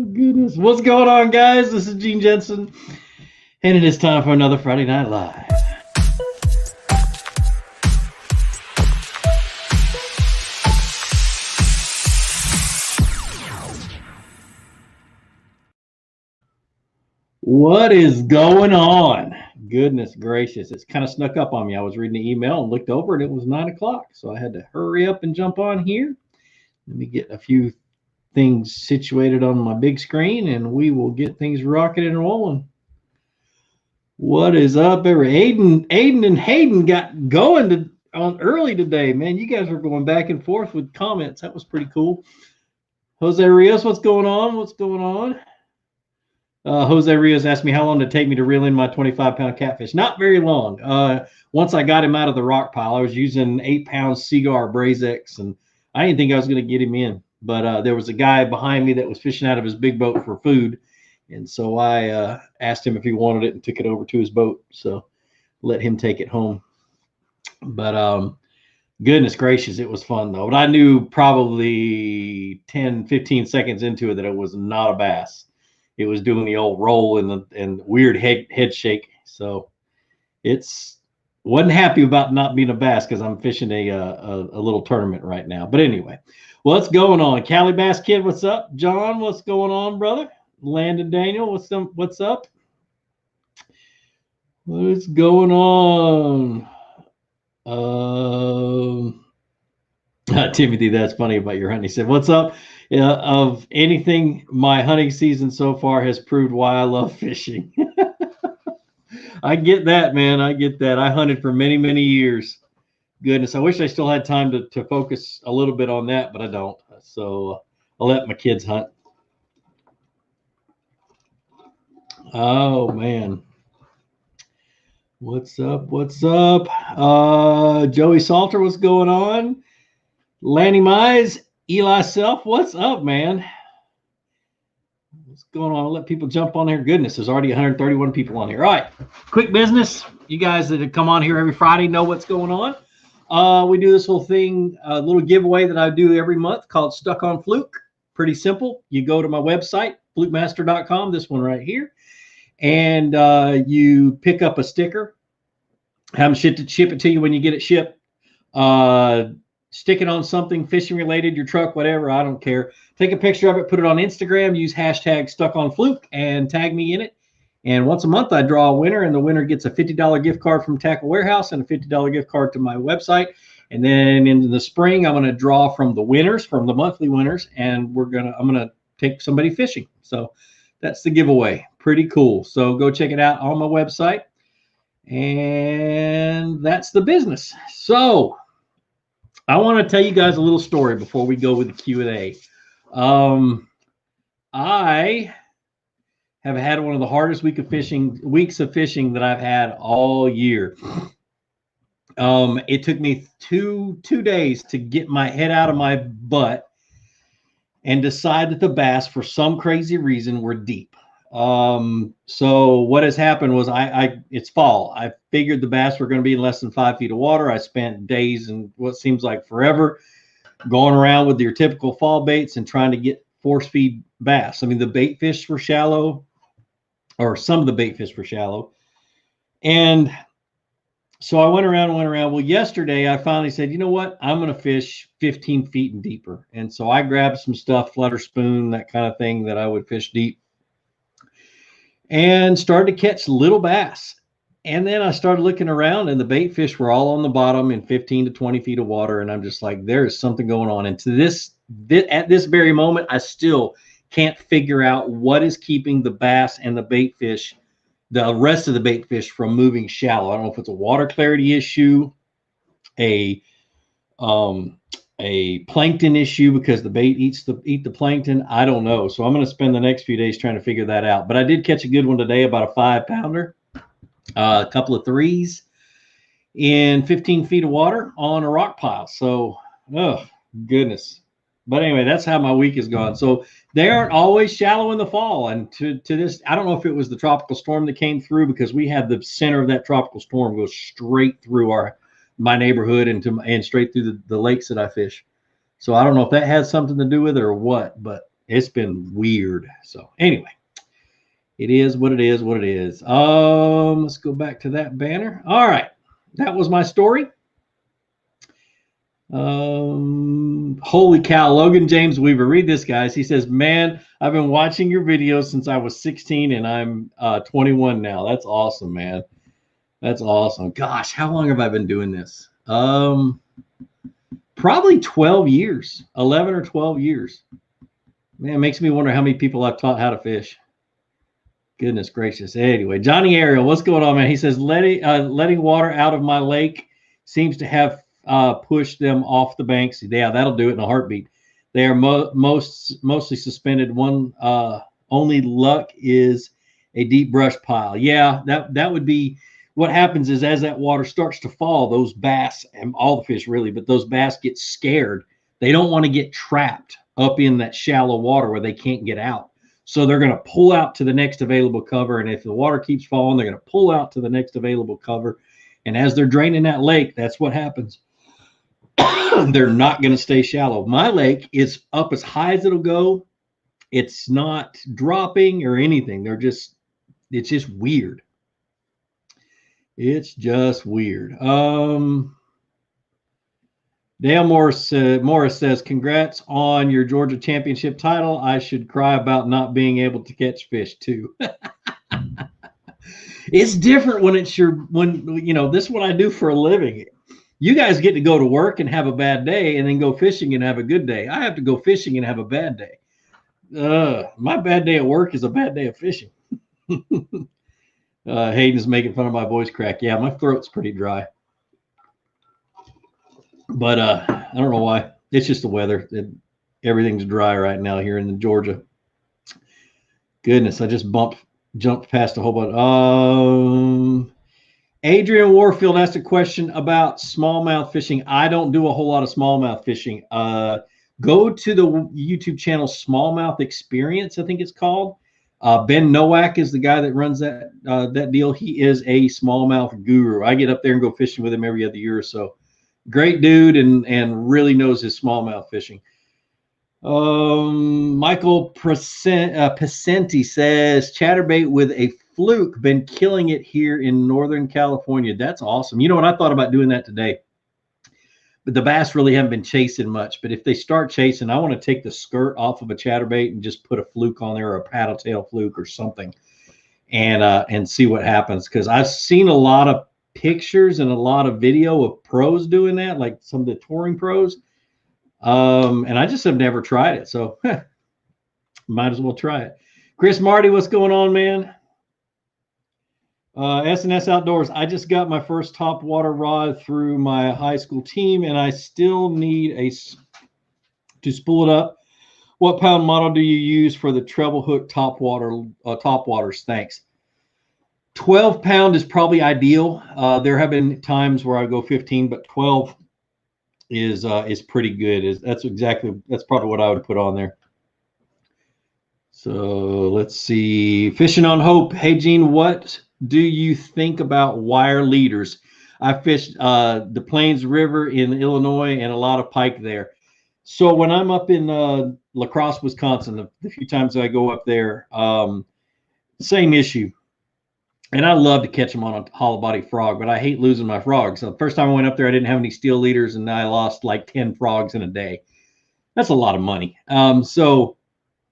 Goodness. What's going on, guys? This is Gene Jensen, and it is time for another Friday Night Live. What is going on? Goodness gracious. It's kind of snuck up on me. I was reading the email and looked over, and it was 9 o'clock. So I had to hurry up and jump on here. Let me get a few things situated on my big screen, and we will get things rocking and rolling. What is up, everybody? Aiden and Hayden got going on early today, man. You guys were going back and forth with comments. That was pretty cool. Jose Rios, what's going on? What's going on? Jose Rios asked me how long did it take me to reel in my 25-pound catfish. Not very long. Once I got him out of the rock pile, I was using 8-pound Seagar Brazex, and I didn't think I was going to get him in. But there was a guy behind me that was fishing out of his big boat for food. And so I asked him if he wanted it and took it over to his boat. So let him take it home. But goodness gracious, it was fun, though. But I knew probably 10, 15 seconds into it that it was not a bass. It was doing the old roll and weird head shake. So wasn't happy about not being a bass because I'm fishing a little tournament right now. But anyway, what's going on? Cali Bass Kid, what's up? John, what's going on, brother? Landon Daniel, what's up? What's going on? Timothy, that's funny about your hunting. He said, what's up? Of anything, my hunting season so far has proved why I love fishing. I get that, man. I get that. I hunted for many, many years. Goodness, I wish I still had time to focus a little bit on that, but I don't. So I'll let my kids hunt. Oh, man. What's up? What's up? Joey Salter, what's going on? Lanny Mize, Eli Self, what's up, man? What's going on? I'll let people jump on there. Goodness, there's already 131 people on here. All right, quick business. You guys that come on here every Friday know what's going on. We do this little thing, a little giveaway that I do every month called Stuck on Fluke. Pretty simple. You go to my website, flukemaster.com, this one right here, and you pick up a sticker. Have them ship it to you when you get it shipped. Stick it on something fishing related, your truck, whatever. I don't care. Take a picture of it, put it on Instagram, use hashtag StuckOnFluke, and tag me in it. And once a month, I draw a winner, and the winner gets a $50 gift card from Tackle Warehouse and a $50 gift card to my website. And then in the spring, I'm going to draw from the winners, from the monthly winners, and I'm going to take somebody fishing. So that's the giveaway. Pretty cool. So go check it out on my website. And that's the business. So I want to tell you guys a little story before we go with the Q&A. I have had one of the hardest weeks of fishing that I've had all year. It took me two days to get my head out of my butt and decide that the bass, for some crazy reason, were deep. So what has happened was it's fall. I figured the bass were going to be in less than 5 feet of water. I spent days and what seems like forever going around with your typical fall baits and trying to get force feed bass. I mean, the bait fish were shallow, or some of the bait fish were shallow. And so I went around. Well, yesterday I finally said, you know what? I'm going to fish 15 feet and deeper. And so I grabbed some stuff, flutter spoon, that kind of thing that I would fish deep, and started to catch little bass. And then I started looking around, and the bait fish were all on the bottom in 15 to 20 feet of water. And I'm just like, there is something going on. And at this very moment, I still can't figure out what is keeping the bass and the bait fish, the rest of the bait fish, from moving shallow. I don't know if it's a water clarity issue, a plankton issue because the bait eat the plankton. I don't know. So I'm going to spend the next few days trying to figure that out. But I did catch a good one today, about a 5-pounder, a couple of threes in 15 feet of water on a rock pile. So, oh, goodness. But anyway, that's how my week is gone. So they aren't always shallow in the fall. And to this, I don't know if it was the tropical storm that came through, because we had the center of that tropical storm go straight through my neighborhood and straight through the lakes that I fish. So I don't know if that has something to do with it or what, but It's been weird. So anyway, it is what it is, what it is. Let's go back to that banner. All right. That was my story. Holy cow, Logan James Weaver. Read this, guys. He says, man, I've been watching your videos since I was 16 and I'm 21 now. That's awesome, man. That's awesome. Gosh, how long have I been doing this? Probably 12 years, 11 or 12 years. Man, it makes me wonder how many people I've taught how to fish. Goodness gracious. Anyway, Johnny Ariel, what's going on, man? He says, letting water out of my lake seems to have pushed them off the banks. Yeah, that'll do it in a heartbeat. They are mostly suspended. One only luck is a deep brush pile. Yeah, that would be what happens is as that water starts to fall, those bass, and all the fish really, but those bass get scared. They don't want to get trapped up in that shallow water where they can't get out. So they're going to pull out to the next available cover. And if the water keeps falling, they're going to pull out to the next available cover. And as they're draining that lake, that's what happens. They're not going to stay shallow. My lake is up as high as it'll go. It's not dropping or anything. It's just weird. It's just weird. Dale Morris says, congrats on your Georgia championship title. I should cry about not being able to catch fish too. It's different when this is what I do for a living. You guys get to go to work and have a bad day and then go fishing and have a good day. I have to go fishing and have a bad day. My bad day at work is a bad day of fishing. Hayden's making fun of my voice crack. Yeah, my throat's pretty dry. But I don't know why. It's just the weather. Everything's dry right now here in Georgia. Goodness, I just jumped past a whole bunch. Adrian Warfield asked a question about smallmouth fishing. I don't do a whole lot of smallmouth fishing. Go to the YouTube channel Smallmouth Experience, I think it's called. Ben Nowak is the guy that runs that deal. He is a smallmouth guru. I get up there and go fishing with him every other year or so. Great dude and really knows his smallmouth fishing. Michael Pacenti says chatterbait with a Fluke been killing it here in Northern California. That's awesome. You know what? I thought about doing that today, but the bass really haven't been chasing much. But if they start chasing, I want to take the skirt off of a chatterbait and just put a Fluke on there or a paddle tail Fluke or something and see what happens. Because I've seen a lot of pictures and a lot of video of pros doing that, like some of the touring pros. And I just have never tried it. So might as well try it. Chris Marty, what's going on, man? S&S Outdoors. I just got my first top water rod through my high school team, and I still need to spool it up. What pound model do you use for the treble hook top waters? Thanks. 12 pound is probably ideal. There have been times where I go 15, but 12 is pretty good. That's probably what I would put on there. So let's see. Fishing on Hope. Hey Gene, what do you think about wire leaders? I fished the Plains River in Illinois and a lot of pike there. So when I'm up in La Crosse, Wisconsin, the few times I go up there, same issue. And I love to catch them on a hollow body frog, but I hate losing my frogs. So the first time I went up there, I didn't have any steel leaders, and I lost like 10 frogs in a day. That's a lot of money. So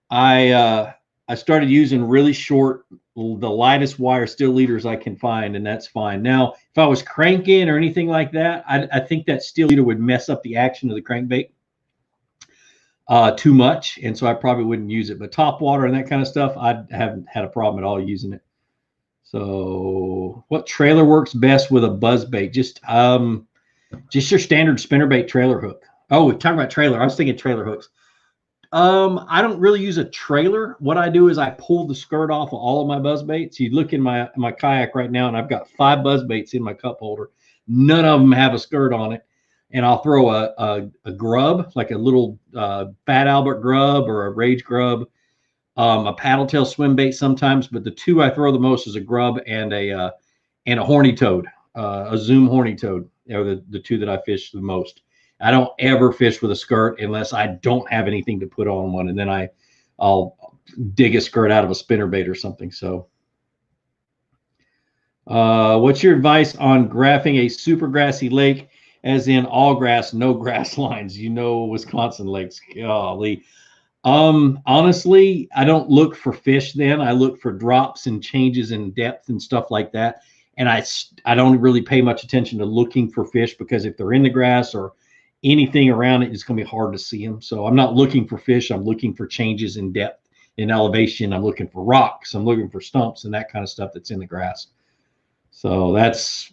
I started using really short, the lightest wire steel leaders I can find, and that's fine. Now, if I was cranking or anything like that, I think that steel leader would mess up the action of the crankbait too much, and so I probably wouldn't use it. But top water and that kind of stuff, I haven't had a problem at all using it. So what trailer works best with a buzz bait? Just your standard spinnerbait trailer hook. Oh, we're talking about trailer. I was thinking trailer hooks. I don't really use a trailer. What I do is I pull the skirt off of all of my buzz baits. You look in my kayak right now, and I've got 5 buzz baits in my cup holder. None of them have a skirt on it. And I'll throw a grub, like a little Fat Albert grub or a Rage grub, a paddle tail swim bait sometimes, but the two I throw the most is a grub and a horny toad, a Zoom horny toad. They're the two that I fish the most. I don't ever fish with a skirt unless I don't have anything to put on one, and then I I'll dig a skirt out of a spinnerbait or something. So, what's your advice on graphing a super grassy lake, as in all grass, no grass lines? You know, Wisconsin lakes. Golly. Honestly, I don't look for fish then. I look for drops and changes in depth and stuff like that. And I don't really pay much attention to looking for fish, because if they're in the grass or anything around it, it's going to be hard to see them. So I'm not looking for fish. I'm looking for changes in depth, in elevation. I'm looking for rocks. I'm looking for stumps and that kind of stuff that's in the grass. So that's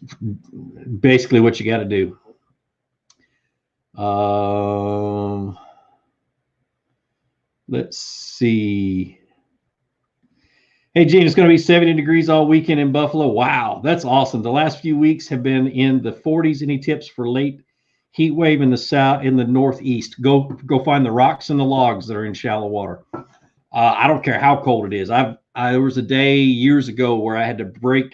basically what you got to do. Let's see. Hey, Gene, it's going to be 70 degrees all weekend in Buffalo. Wow, that's awesome. The last few weeks have been in the 40s. Any tips for late heat wave in the south, in the northeast? Go find the rocks and the logs that are in shallow water. I don't care how cold it is. There was a day years ago where I had to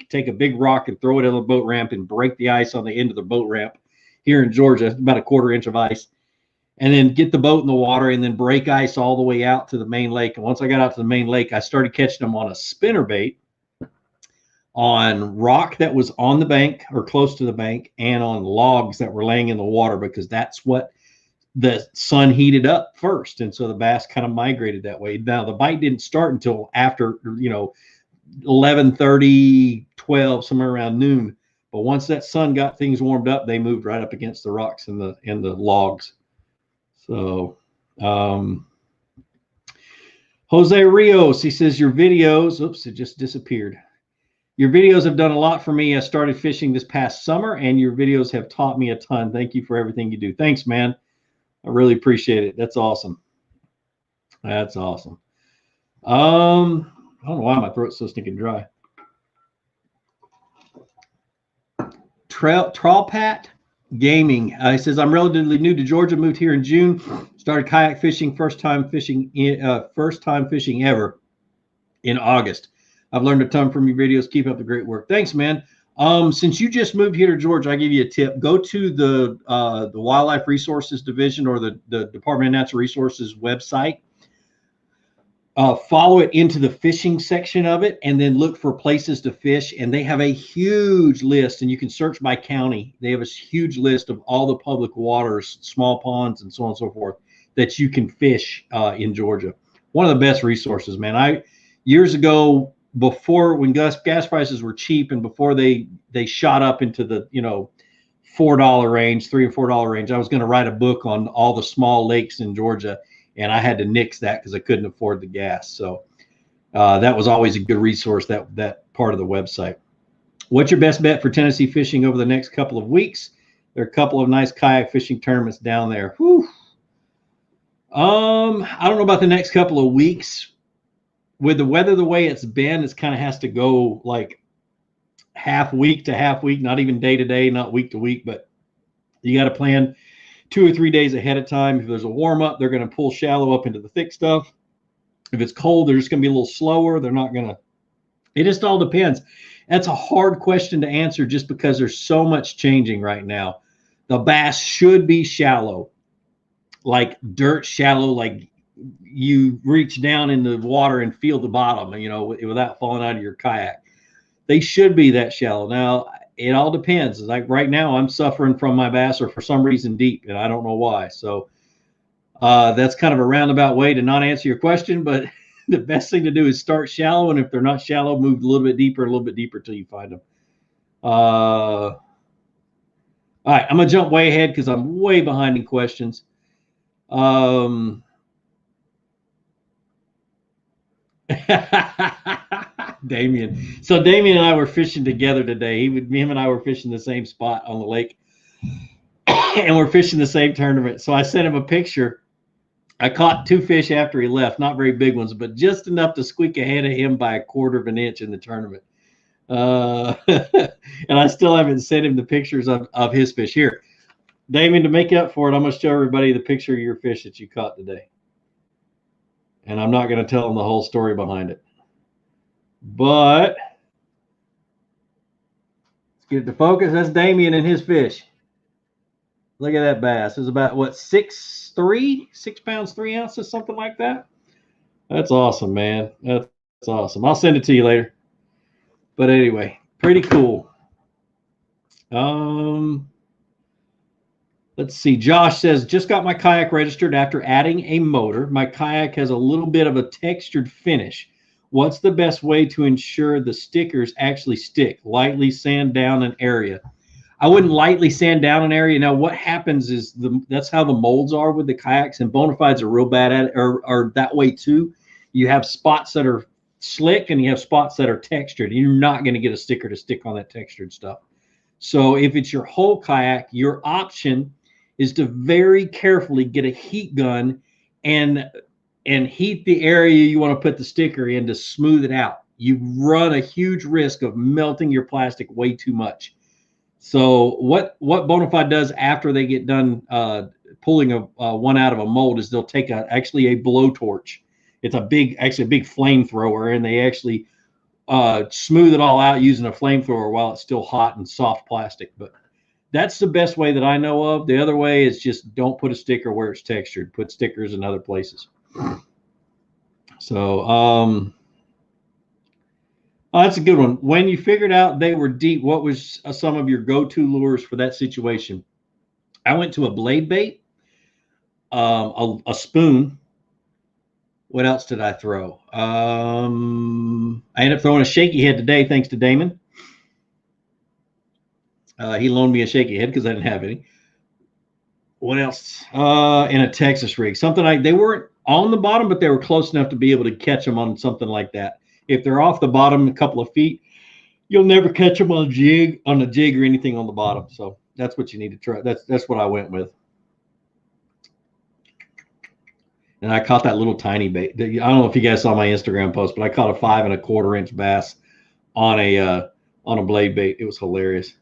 take a big rock and throw it on the boat ramp and break the ice on the end of the boat ramp here in Georgia, about a 1/4 inch of ice, and then get the boat in the water and then break ice all the way out to the main lake. And once I got out to the main lake, I started catching them on a spinnerbait, on rock that was on the bank or close to the bank, and on logs that were laying in the water, because that's what the sun heated up first. And so the bass kind of migrated that way. Now the bite didn't start until after, 11:30, 12, somewhere around noon. But once that sun got things warmed up, they moved right up against the rocks and the logs. So, Jose Rios, he says, your videos, oops, it just disappeared. Your videos have done a lot for me. I started fishing this past summer, and your videos have taught me a ton. Thank you for everything you do. Thanks, man. I really appreciate it. That's awesome. That's awesome. I don't know why my throat's so stinking dry. Trawpat Gaming. He says, I'm relatively new to Georgia, moved here in June, started kayak fishing, first time fishing ever in August. I've learned a ton from your videos. Keep up the great work. Thanks, man. Since you just moved here to Georgia, I give you a tip. Go to the Wildlife Resources Division, or the Department of Natural Resources website. Follow it into the fishing section of it, and then look for places to fish. And they have a huge list, and you can search by county. They have a huge list of all the public waters, small ponds, and so on and so forth that you can fish in Georgia. One of the best resources, man. Years ago, before, when gas prices were cheap, and before they shot up into the $4 range, $3 or $4 range, I was going to write a book on all the small lakes in Georgia, and I had to nix that because I couldn't afford the gas. So that was always a good resource, that part of the website. What's your best bet for Tennessee fishing over the next couple of weeks? There are a couple of nice kayak fishing tournaments down there. Whew. I don't know about the next couple of weeks. With the weather the way it's been, it kind of has to go like half week to half week, not even day to day, not week to week, but you got to plan 2 or 3 days ahead of time. If there's a warm up, they're going to pull shallow up into the thick stuff. If it's cold, they're just going to be a little slower. They're not going to, it just all depends. That's a hard question to answer, just because there's so much changing right now. The bass should be shallow, like dirt shallow, like you reach down in the water and feel the bottom, without falling out of your kayak. They should be that shallow. Now, it all depends. Like right now, I'm suffering from my bass are for some reason deep, and I don't know why. So that's kind of a roundabout way to not answer your question, but the best thing to do is start shallow, and if they're not shallow, move a little bit deeper till you find them. All right, I'm gonna jump way ahead because I'm way behind in questions. Damien. So Damien and I were fishing together today. Him and I were fishing the same spot on the lake, and we're fishing the same tournament. So I sent him a picture. I caught 2 fish after he left, not very big ones, but just enough to squeak ahead of him by 1/4 of an inch in the tournament. And I still haven't sent him the pictures of his fish. Here, Damien, to make up for it, I'm going to show everybody the picture of your fish that you caught today. And I'm not going to tell them the whole story behind it. But let's get it to focus. That's Damien and his fish. Look at that bass. It's about, what, 6'3", 6 pounds, 3 ounces, something like that. That's awesome, man. That's awesome. I'll send it to you later. But anyway, pretty cool. Um, let's see. Josh says, just got my kayak registered after adding a motor. My kayak has a little bit of a textured finish. What's the best way to ensure the stickers actually stick? Lightly sand down an area. I wouldn't lightly sand down an area. Now, what happens is that's how the molds are with the kayaks, and bona fides are real bad at it, or that way too. You have spots that are slick and you have spots that are textured. You're not going to get a sticker to stick on that textured stuff. So if it's your whole kayak, your option is to very carefully get a heat gun and heat the area you want to put the sticker in to smooth it out. You run a huge risk of melting your plastic way too much. So what Bonafide does after they get done pulling one out of a mold is they'll take actually a blowtorch. It's actually a big flamethrower, and they actually smooth it all out using a flamethrower while it's still hot and soft plastic. But that's the best way that I know of. The other way is just don't put a sticker where it's textured. Put stickers in other places. So oh, that's a good one. When you figured out they were deep, what was some of your go-to lures for that situation? I went to a blade bait, a spoon. What else did I throw? I ended up throwing a shaky head today, thanks to Damon. He loaned me a shaky head because I didn't have any. What else? In a Texas rig, something like they weren't on the bottom, but they were close enough to be able to catch them on something like that. If they're off the bottom a couple of feet, you'll never catch them on a jig or anything on the bottom. So that's what you need to try. That's what I went with. And I caught that little tiny bait. I don't know if you guys saw my Instagram post, but I caught a 5 1/4 inch bass on a blade bait. It was hilarious.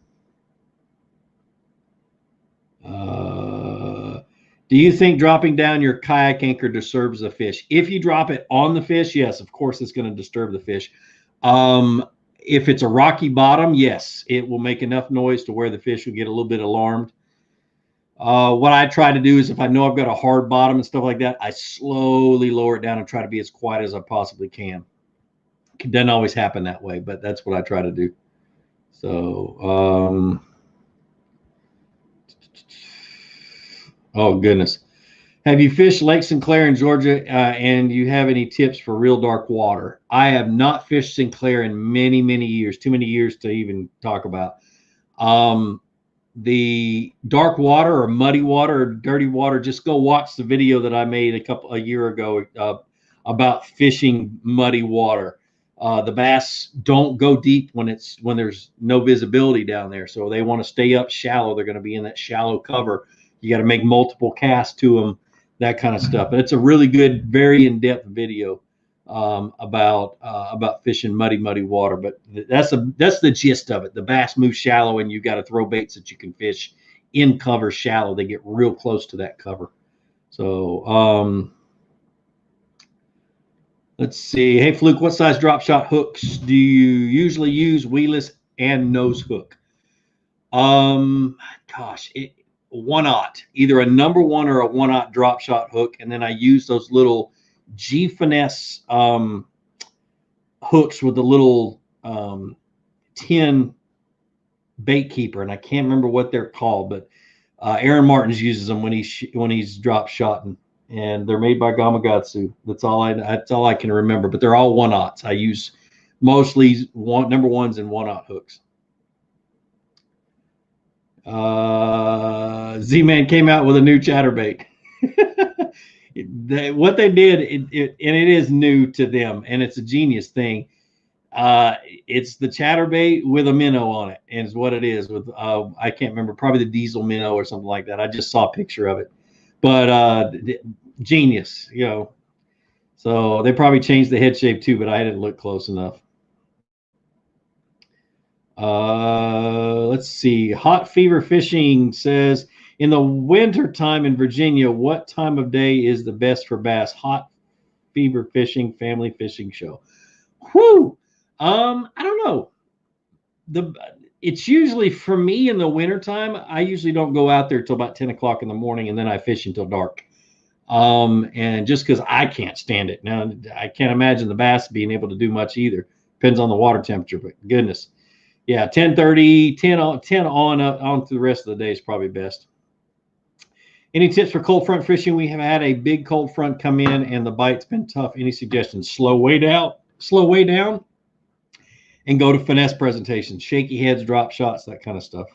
Do you think dropping down your kayak anchor disturbs the fish? If you drop it on the fish, yes, of course it's going to disturb the fish. If it's a rocky bottom, yes, it will make enough noise to where the fish will get a little bit alarmed. What I try to do is if I know I've got a hard bottom and stuff like that, I slowly lower it down and try to be as quiet as I possibly can. It doesn't always happen that way, but that's what I try to do. So, oh goodness. Have you fished Lake Sinclair in Georgia and you have any tips for real dark water? I have not fished Sinclair in many, many years, too many years to even talk about. The dark water or muddy water or dirty water, just go watch the video that I made a year ago about fishing muddy water. The bass don't go deep when there's no visibility down there. So they want to stay up shallow. They're going to be in that shallow cover. You got to make multiple casts to them, that kind of stuff. But it's a really good, very in-depth video about fishing muddy water. But that's the gist of it. The bass move shallow, and you got to throw baits that you can fish in cover shallow. They get real close to that cover. So let's see. Hey Fluke, what size drop shot hooks do you usually use, weedless and nose hook? Gosh, 1/0, either a number 1 or a 1/0 drop shot hook, and then I use those little G finesse hooks with the little tin bait keeper, and I can't remember what they're called, but Aaron Martins uses them when he's drop shotting, and they're made by Gamakatsu. That's all I can remember, but they're all 1/0s. I use mostly number 1s and 1/0 hooks. Z-Man came out with a new chatterbait. What they did, and it is new to them, and it's a genius thing. It's the chatterbait with a minnow on it, and it's what it is. With I can't remember, probably the diesel minnow or something like that. I just saw a picture of it, but genius, you know. So they probably changed the head shape too, but I didn't look close enough. Let's see. Hot Fever Fishing says, in the winter time in Virginia, what time of day is the best for bass? Hot Fever Fishing Family Fishing Show. Whew. I don't know. It's usually, for me, in the wintertime, I usually don't go out there till about 10 o'clock in the morning, and then I fish until dark. And just because I can't stand it. Now, I can't imagine the bass being able to do much either. Depends on the water temperature, but goodness. Yeah, 10:30, 10 on up on through the rest of the day is probably best. Any tips for cold front fishing? We have had a big cold front come in and the bite's been tough. Any suggestions? Slow way down, and go to finesse presentations, shaky heads, drop shots, that kind of stuff.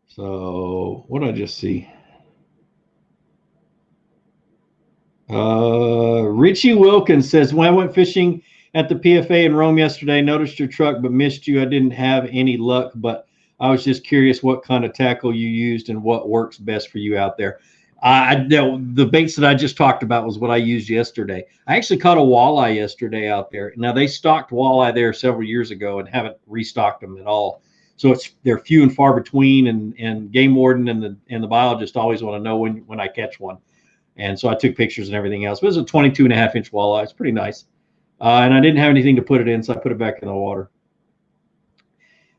So what did I just see? Richie Wilkins says, when I went fishing at the PFA in Rome yesterday, noticed your truck but missed you. I didn't have any luck, but I was just curious what kind of tackle you used and what works best for you out there. The baits that I just talked about was what I used yesterday. I actually caught a walleye yesterday out there. Now, they stocked walleye there several years ago and haven't restocked them at all. So they're few and far between, and game warden and the biologist always want to know when I catch one. And so I took pictures and everything else. But it was a 22.5-inch walleye. It's pretty nice. And I didn't have anything to put it in, so I put it back in the water.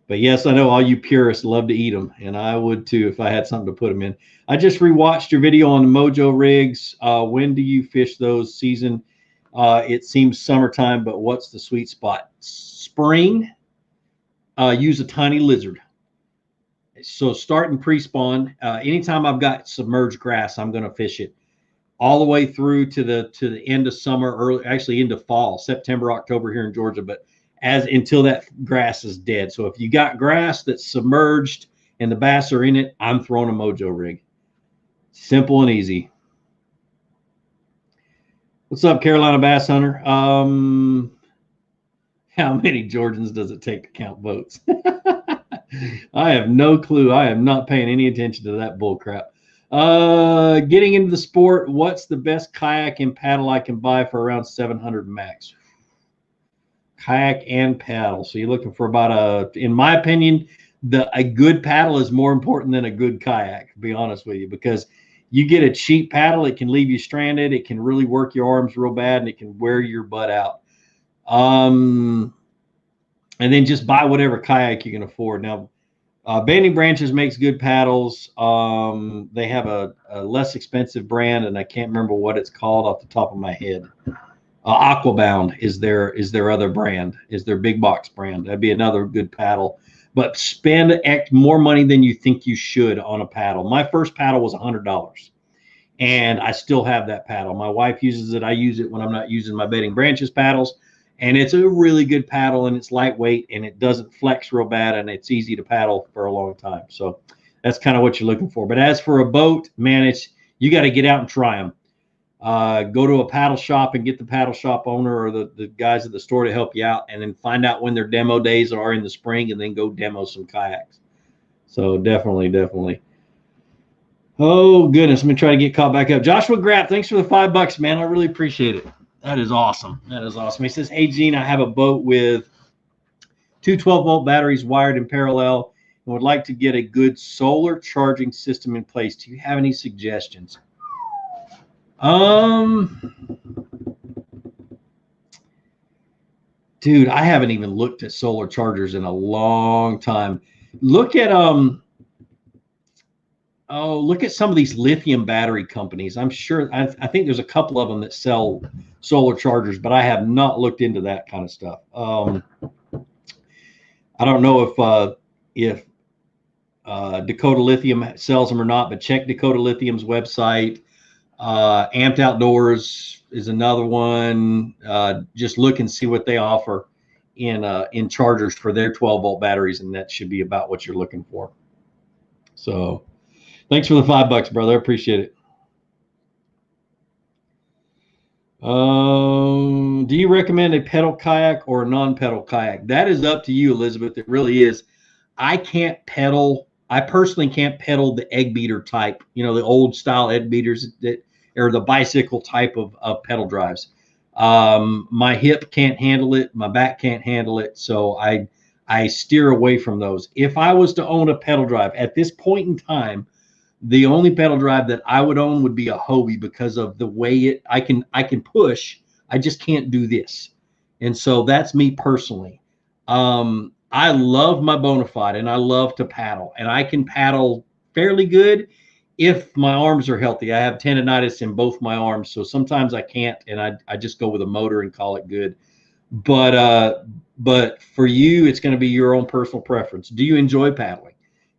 But yes, I know all you purists love to eat them, and I would too if I had something to put them in. I just rewatched your video on the Mojo rigs. When do you fish those season? It seems summertime, but what's the sweet spot? Spring, use a tiny lizard. So starting pre-spawn, anytime I've got submerged grass, I'm going to fish it all the way through to the end of summer, actually into fall, September, October here in Georgia, but until that grass is dead. So if you got grass that's submerged and the bass are in it, I'm throwing a Mojo rig. Simple and easy. What's up, Carolina Bass Hunter? How many Georgians does it take to count votes? I have no clue. I am not paying any attention to that bull crap. Getting into the sport, what's the best kayak and paddle I can buy for around 700 max? Kayak and paddle. So you're looking for about in my opinion, a good paddle is more important than a good kayak, to be honest with you, because you get a cheap paddle, it can leave you stranded, it can really work your arms real bad, and it can wear your butt out. And then just buy whatever kayak you can afford. Now, Banding Branches makes good paddles. They have a less expensive brand, and I can't remember what it's called off the top of my head. Aquabound is their other brand, is their big box brand. That'd be another good paddle. But spend more money than you think you should on a paddle. My first paddle was $100, and I still have that paddle. My wife uses it. I use it when I'm not using my Banding Branches paddles. And it's a really good paddle, and it's lightweight, and it doesn't flex real bad, and it's easy to paddle for a long time. So that's kind of what you're looking for. But as for a boat, man, you got to get out and try them. Go to a paddle shop and get the paddle shop owner or the guys at the store to help you out, and then find out when their demo days are in the spring, and then go demo some kayaks. So definitely. Oh, goodness. Let me try to get caught back up. Joshua Grapp, thanks for the $5, man. I really appreciate it. That is awesome. That is awesome. He says, hey, Gene, I have a boat with two 12-volt batteries wired in parallel and would like to get a good solar charging system in place. Do you have any suggestions? Dude, I haven't even looked at solar chargers in a long time. Look at look at some of these lithium battery companies. I'm sure I think there's a couple of them that sell solar chargers, but I have not looked into that kind of stuff. I don't know if Dakota Lithium sells them or not, but check Dakota Lithium's website. Amped Outdoors is another one. Just look and see what they offer in chargers for their 12-volt batteries, and that should be about what you're looking for. So thanks for the $5, brother. I appreciate it. Do you recommend a pedal kayak or a non-pedal kayak? That is up to you, Elizabeth. It really is. I personally can't pedal the egg beater type, the old style egg beaters or the bicycle type of pedal drives. My hip can't handle it. My back can't handle it. So I steer away from those. If I was to own a pedal drive at this point in time, the only pedal drive that I would own would be a Hobie because of the way I can push. I just can't do this. And so that's me personally. I love my Bonafide and I love to paddle, and I can paddle fairly good. if my arms are healthy. I have tendonitis in both my arms, so sometimes I can't, and I just go with a motor and call it good. But for you, it's going to be your own personal preference. Do you enjoy paddling?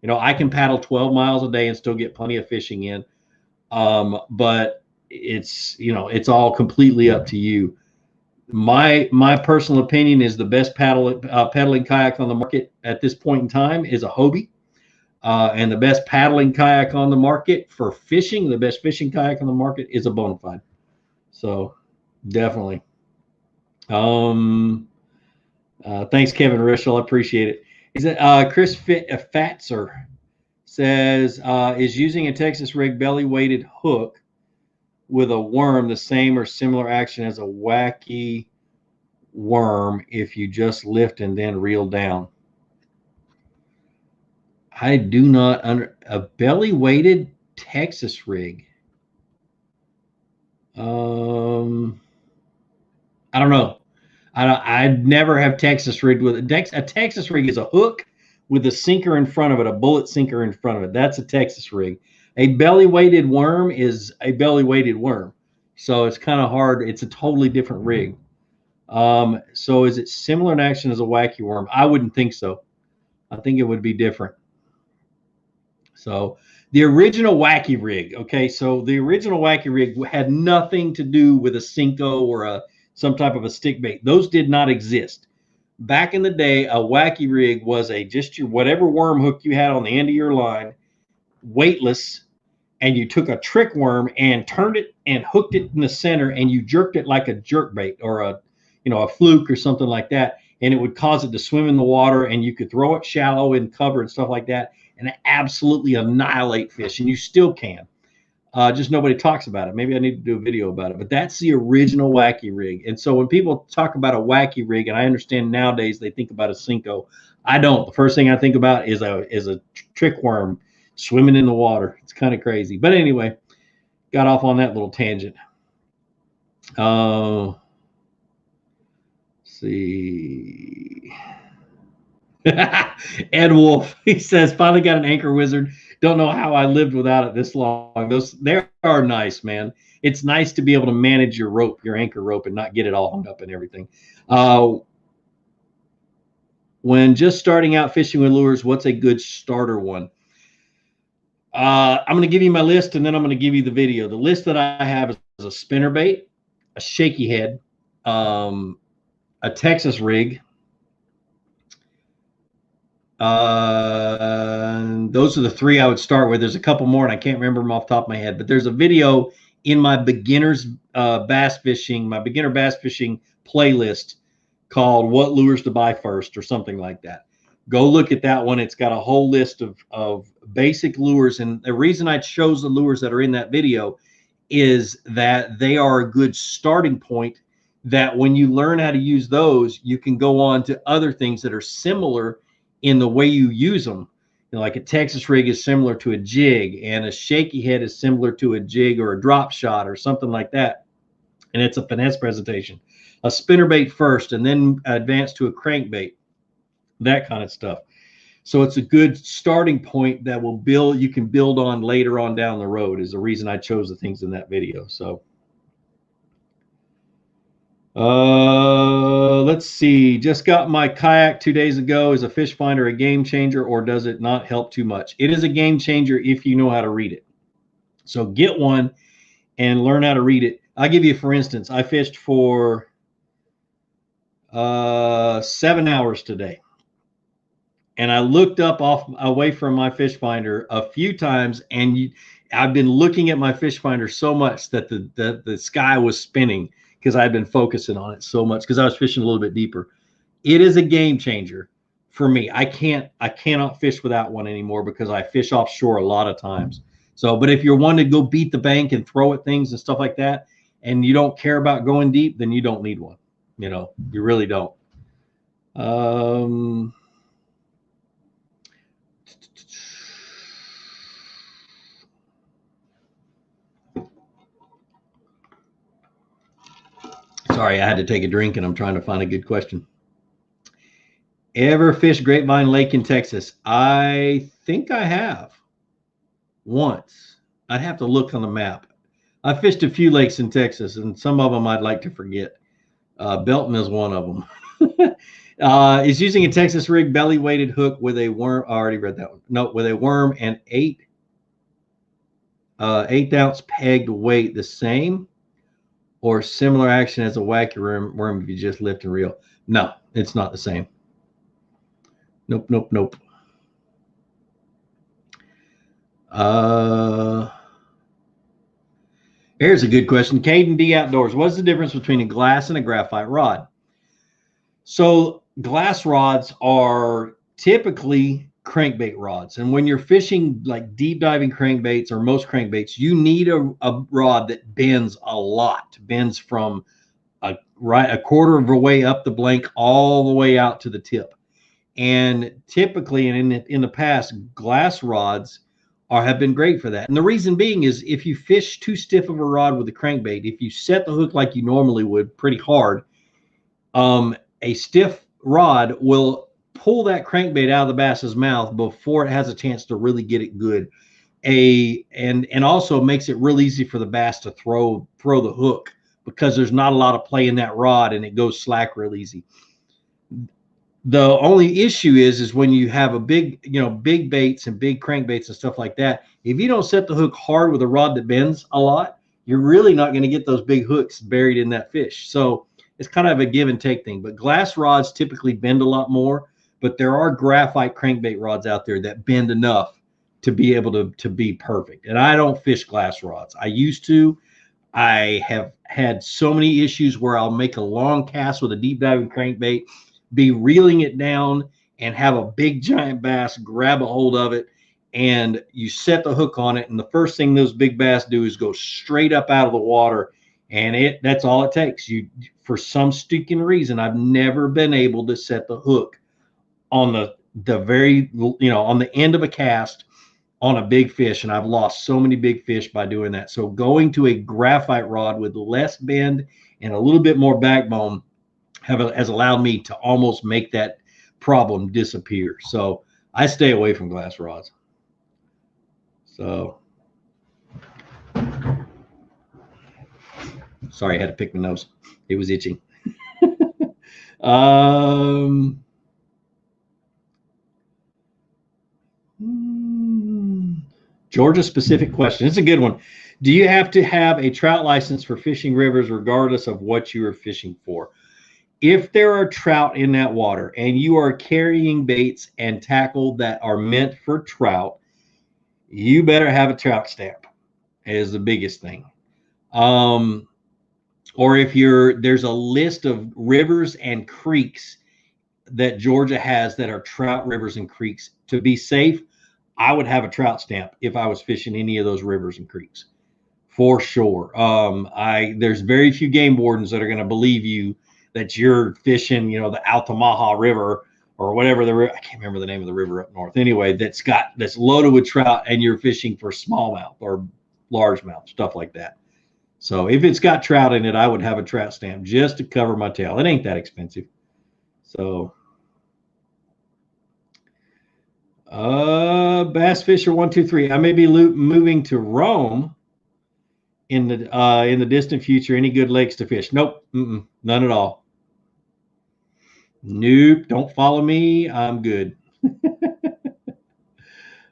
I can paddle 12 miles a day and still get plenty of fishing in. But it's all completely up to you. My personal opinion is the best paddling kayak on the market at this point in time is a Hobie. And the best paddling kayak on the market for fishing, the best fishing kayak on the market is a Bonafide. So definitely. Thanks, Kevin Rishel. I appreciate it. Is it Chris Fatzer says, is using a Texas rig belly weighted hook with a worm the same or similar action as a wacky worm if you just lift and then reel down? I do not a belly weighted Texas rig. I don't know. I'd never have Texas rigged with a Texas rig is a hook with a sinker in front of it, a bullet sinker in front of it. That's a Texas rig. A belly weighted worm is a belly weighted worm. So it's kind of hard. It's a totally different rig. So is it similar in action as a wacky worm? I wouldn't think so. I think it would be different. So the original wacky rig, okay, so the original wacky rig had nothing to do with a Cinco or some type of a stick bait. Those did not exist. Back in the day, a wacky rig was just your whatever worm hook you had on the end of your line, weightless, and you took a trick worm and turned it and hooked it in the center, and you jerked it like a jerk bait or a fluke or something like that, and it would cause it to swim in the water, and you could throw it shallow in cover and stuff like that, and absolutely annihilate fish, and you still can. Just nobody talks about it. Maybe I need to do a video about it, but that's the original wacky rig. And so when people talk about a wacky rig, and I understand nowadays they think about a Cinco, I don't. The first thing I think about is a trick worm swimming in the water. It's kind of crazy. But anyway, got off on that little tangent. See. Ed Wolf, he says, finally got an anchor wizard. Don't know how I lived without it this long. They are nice, man. It's nice to be able to manage your rope, your anchor rope, and not get it all hung up and everything. When just starting out fishing with lures, what's a good starter one? I'm going to give you my list, and then I'm going to give you the video. The list that I have is a spinnerbait, a shaky head, a Texas rig. Those are the three I would start with. There's a couple more, and I can't remember them off the top of my head. But there's a video in my beginner bass fishing playlist called "What Lures to Buy First" or something like that. Go look at that one. It's got a whole list of basic lures. And the reason I chose the lures that are in that video is that they are a good starting point, that when you learn how to use those, you can go on to other things that are similar in the way you use them. Like a Texas rig is similar to a jig, and a shaky head is similar to a jig or a drop shot or something like that. And it's a finesse presentation. A spinnerbait first, and then advance to a crankbait, that kind of stuff. So it's a good starting point that you can build on later on down the road, is the reason I chose the things in that video. So let's see. Just got my kayak 2 days ago. Is a fish finder a game changer, or does it not help too much? It is a game changer if you know how to read it. So get one and learn how to read it. I'll give you, for instance, I fished for 7 hours today. And I looked up away from my fish finder a few times, and I've been looking at my fish finder so much that the sky was spinning, because I've been focusing on it so much because I was fishing a little bit deeper. It is a game changer for me. I cannot fish without one anymore because I fish offshore a lot of times. So, but if you're one to go beat the bank and throw at things and stuff like that, and you don't care about going deep, then you don't need one. You really don't. Sorry, I had to take a drink, and I'm trying to find a good question. Ever fish Grapevine Lake in Texas? I think I have once. I'd have to look on the map. I fished a few lakes in Texas, and some of them I'd like to forget. Belton is one of them. Is using a Texas rig belly weighted hook with a worm. I already read that one. No, with a worm and eighth ounce pegged weight the same or similar action as a wacky worm if you just lift and reel. No, it's not the same. Nope, nope, nope. Here's a good question. Caden D Outdoors. What's the difference between a glass and a graphite rod? So glass rods are typically crankbait rods. And when you're fishing like deep diving crankbaits or most crankbaits, you need a rod that bends a lot, bends from a quarter of a way up the blank all the way out to the tip. And typically, and in the past, glass rods have been great for that. And the reason being is if you fish too stiff of a rod with a crankbait, if you set the hook like you normally would pretty hard, a stiff rod will pull that crankbait out of the bass's mouth before it has a chance to really get it good. And also makes it real easy for the bass to throw the hook because there's not a lot of play in that rod and it goes slack real easy. The only issue is when you have a big baits and big crankbaits and stuff like that, if you don't set the hook hard with a rod that bends a lot, you're really not going to get those big hooks buried in that fish. So it's kind of a give and take thing. But glass rods typically bend a lot more, but there are graphite crankbait rods out there that bend enough to be able to be perfect. And I don't fish glass rods. I used to. I have had so many issues where I'll make a long cast with a deep diving crankbait, be reeling it down and have a big giant bass grab a hold of it, and you set the hook on it, and the first thing those big bass do is go straight up out of the water, and that's all it takes. You, for some stinking reason, I've never been able to set the hook on the very, on the end of a cast on a big fish, and I've lost so many big fish by doing that. So going to a graphite rod with less bend and a little bit more backbone has allowed me to almost make that problem disappear. So I stay away from glass rods. So sorry, I had to pick my nose. It was itching. Georgia specific question. It's a good one. Do you have to have a trout license for fishing rivers regardless of what you are fishing for? If there are trout in that water and you are carrying baits and tackle that are meant for trout, you better have a trout stamp is the biggest thing. Or if there's a list of rivers and creeks that Georgia has that are trout rivers and creeks. To be safe, I would have a trout stamp if I was fishing any of those rivers and creeks, for sure. There's very few game wardens that are going to believe you that you're fishing, the Altamaha River or whatever I can't remember the name of the river up north. Anyway, that's loaded with trout and you're fishing for smallmouth or largemouth, stuff like that. So if it's got trout in it, I would have a trout stamp just to cover my tail. It ain't that expensive. So Bass Fisher 123. I may be moving to Rome in the distant future. Any good lakes to fish? Nope, none at all. Nope, don't follow me. I'm good.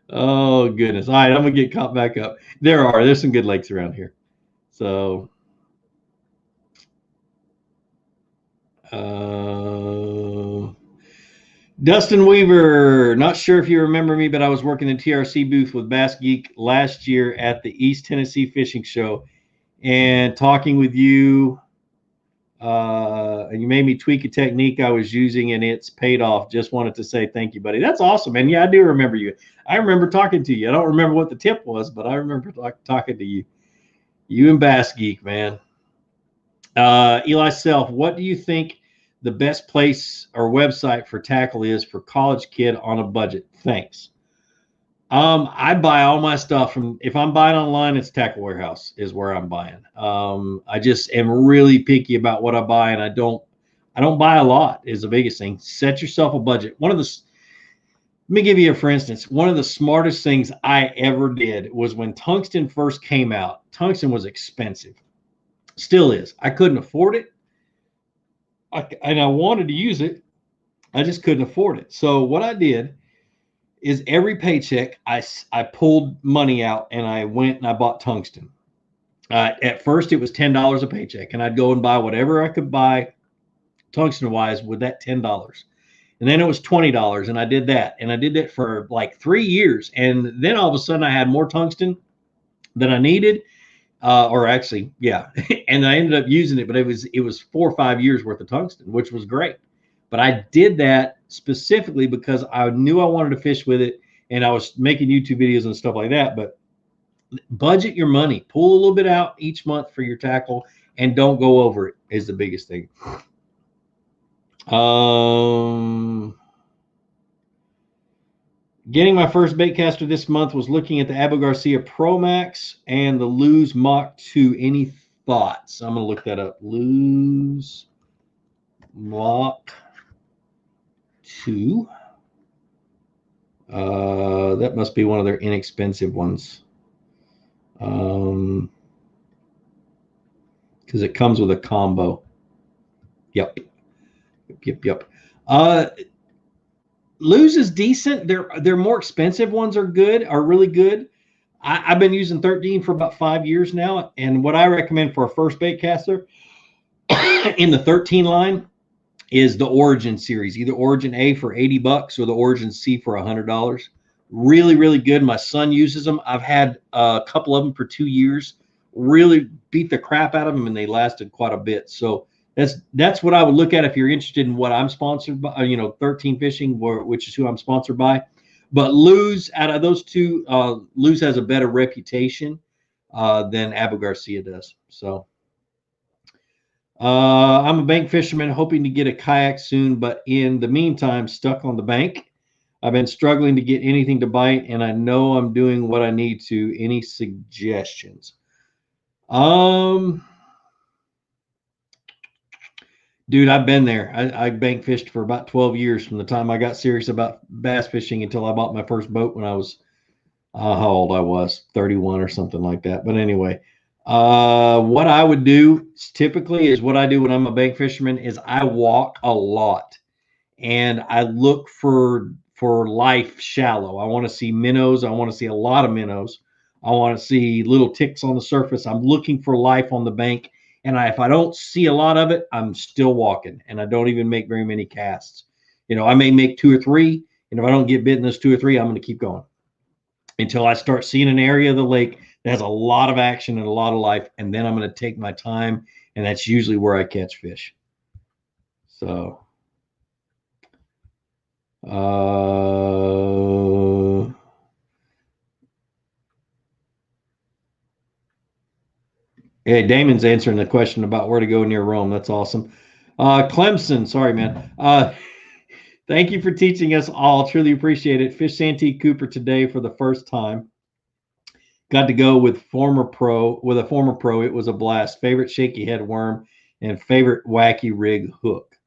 Oh goodness. All right, I'm gonna get caught back up. There's some good lakes around here. So Dustin Weaver, not sure if you remember me, but I was working the TRC booth with Bass Geek last year at the East Tennessee Fishing Show and talking with you. And you made me tweak a technique I was using and it's paid off. Just wanted to say thank you, buddy. That's awesome, man. Yeah, I do remember you. I remember talking to you. I don't remember what the tip was, but I remember talking to you. You and Bass Geek, man. Eli Self, what do you think the best place or website for tackle is for college kid on a budget? Thanks. I buy all my stuff from, if I'm buying online, it's Tackle Warehouse is where I'm buying. I just am really picky about what I buy, and I don't buy a lot is the biggest thing. Set yourself a budget. Let me give you a for instance. One of the smartest things I ever did was when tungsten first came out. Tungsten was expensive, still is. I couldn't afford it, and I wanted to use it. I just couldn't afford it. So what I did is every paycheck I pulled money out and I went and I bought tungsten. At first, it was $10 a paycheck, and I'd go and buy whatever I could buy tungsten wise with that $10. And then it was $20, and I did that, and I did that for like 3 years, and then all of a sudden I had more tungsten than I needed, or actually, yeah, and I ended up using it, but it was 4 or 5 years worth of tungsten, which was great. But I did that specifically because I knew I wanted to fish with it, and I was making YouTube videos and stuff like that. But budget your money, pull a little bit out each month for your tackle, and don't go over it is the biggest thing. Getting my first baitcaster this month was looking at the Abu Garcia Pro Max and the Lose Mach 2. Any thoughts? I'm going to look that up. Lose Mach 2. That must be one of their inexpensive ones. Because it comes with a combo. Yep. Lose is decent. Their more expensive ones are really good. I've been using 13 for about 5 years now, and what I recommend for a first bait caster in the 13 line is the Origin series, either Origin A for $80 or the Origin C for $100. Really, really good. My son uses them. I've had a couple of them for 2 years. Really beat the crap out of them, and they lasted quite a bit. So that's what I would look at if you're interested in what I'm sponsored by, 13 Fishing, which is who I'm sponsored by. But Lose, out of those two, Lose has a better reputation than Abu Garcia does. So I'm a bank fisherman hoping to get a kayak soon, but in the meantime, stuck on the bank. I've been struggling to get anything to bite, and I know I'm doing what I need to. Any suggestions? Dude, I've been there. I bank fished for about 12 years from the time I got serious about bass fishing until I bought my first boat when I was, how old I was, 31 or something like that. But anyway, what I would do typically is what I do when I'm a bank fisherman is I walk a lot and I look for life shallow. I want to see minnows. I want to see a lot of minnows. I want to see little ticks on the surface. I'm looking for life on the bank. And if I don't see a lot of it, I'm still walking, and I don't even make very many casts. I may make 2 or 3, and if I don't get bit in those 2 or 3, I'm going to keep going until I start seeing an area of the lake that has a lot of action and a lot of life, and then I'm going to take my time, and that's usually where I catch fish. So, yeah, Damon's answering the question about where to go near Rome. That's awesome. Clemson, sorry, man. Thank you for teaching us all. Truly appreciate it. Fish Santee Cooper today for the first time. Got to go with a former pro. It was a blast. Favorite shaky head worm and favorite wacky rig hook.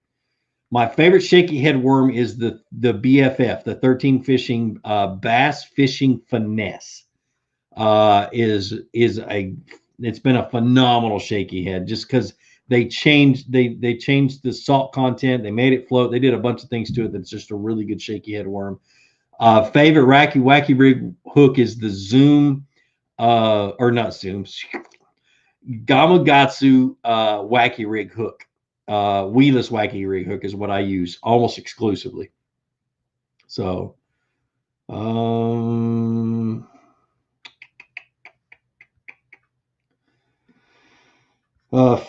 My favorite shaky head worm is the BFF, the 13 Fishing Bass Fishing Finesse. It's been a phenomenal shaky head just because they changed the salt content. They made it float. They did a bunch of things to it. That's just a really good shaky head worm. Favorite wacky rig hook is the Zoom, or not Zoom, Gamakatsu wacky rig hook. Weedless wacky rig hook is what I use almost exclusively. So,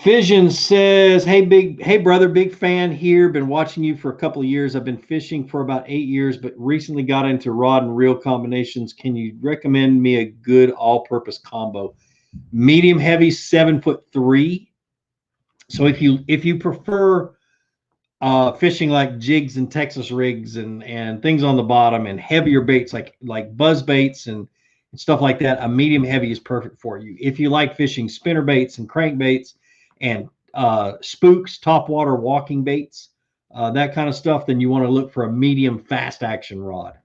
Fission says, hey brother, big fan here. Been watching you for a couple of years. I've been fishing for about 8 years, but recently got into rod and reel combinations. Can you recommend me a good all-purpose combo? Medium heavy, 7'3". So if you prefer fishing like jigs and Texas rigs and things on the bottom and heavier baits like buzz baits and stuff like that, a medium heavy is perfect for you. If you like fishing spinner baits and crank baits and spooks, topwater walking baits, that kind of stuff, then you want to look for a medium fast action rod.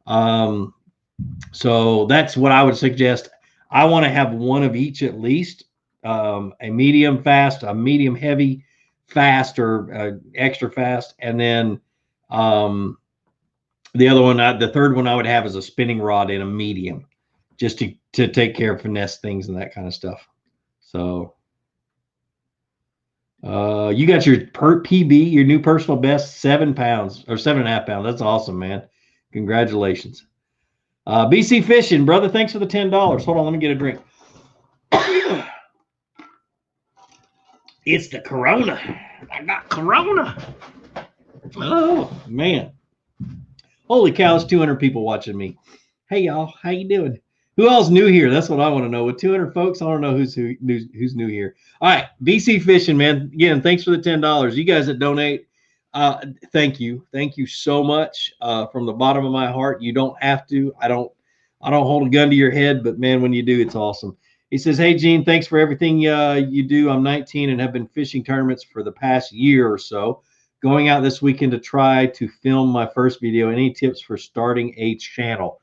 So that's what I would suggest. I want to have one of each at least, a medium fast, a medium heavy fast, or extra fast, and then the other one, the third one I would have is a spinning rod in a medium, just to take care of finesse things and that kind of stuff. So you got your PB, your new personal best, 7 pounds or 7.5 pounds. That's awesome, man. Congratulations. BC Fishing, brother, thanks for the $10. Hold on, let me get a drink. It's the Corona. I got Corona. Oh, man. Holy cow, it's 200 people watching me. Hey, y'all, how you doing? Who else new here? That's what I want to know. With 200 folks, I want to know who's new here. All right, BC Fishing, man. Again, thanks for the $10. You guys that donate, thank you. Thank you so much from the bottom of my heart. You don't have to. I don't hold a gun to your head, but, man, when you do, it's awesome. He says, hey, Gene, thanks for everything you do. I'm 19 and have been fishing tournaments for the past year or so. Going out this weekend to try to film my first video. Any tips for starting a channel?